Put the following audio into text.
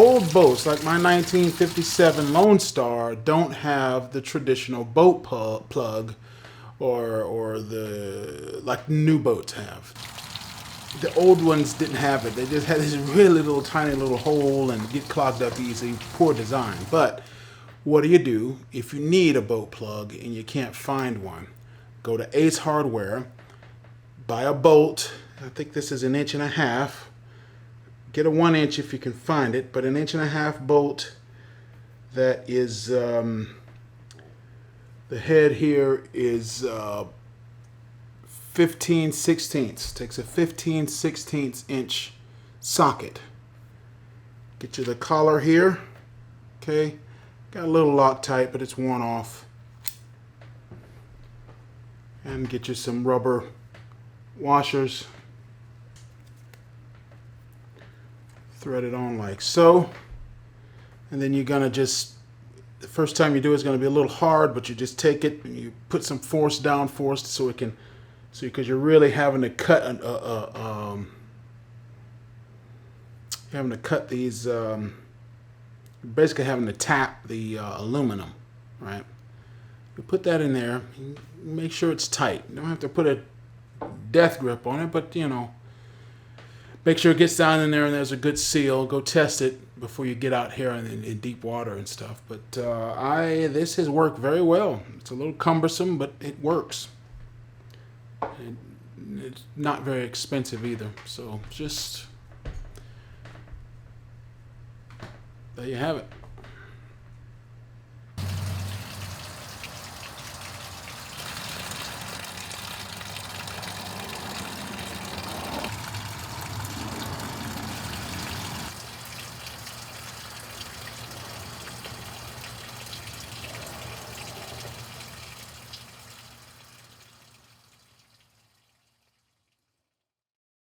old boats, like my 1957 Lone Star, don't have the traditional boat plug, or the like new boats have. The old ones didn't have it. They just had this really little tiny little hole and get clogged up easy. Poor design. But what do? If you need a boat plug and you can't find one? Go to Ace Hardware, buy a bolt. I think this is 1.5 inches. Get a 1 inch if you can find it, but 1.5 inch bolt that is, the head here is 15/16. Takes a 15/16 inch socket. Get you the collar here. Okay, got a little Loctite, but it's worn off. And get you some rubber washers. Thread it on like so. And then you're gonna just, the first time you do it's gonna be a little hard, but you just take it and you put some force down force so it can, because you're really having to cut these, basically having to tap the aluminum, right? You put that in there, make sure it's tight. You don't have to put a death grip on it, but make sure it gets down in there and there's a good seal. Go test it before you get out here in deep water and stuff. But this has worked very well. It's a little cumbersome, but it works. And it's not very expensive either. So just, there you have it.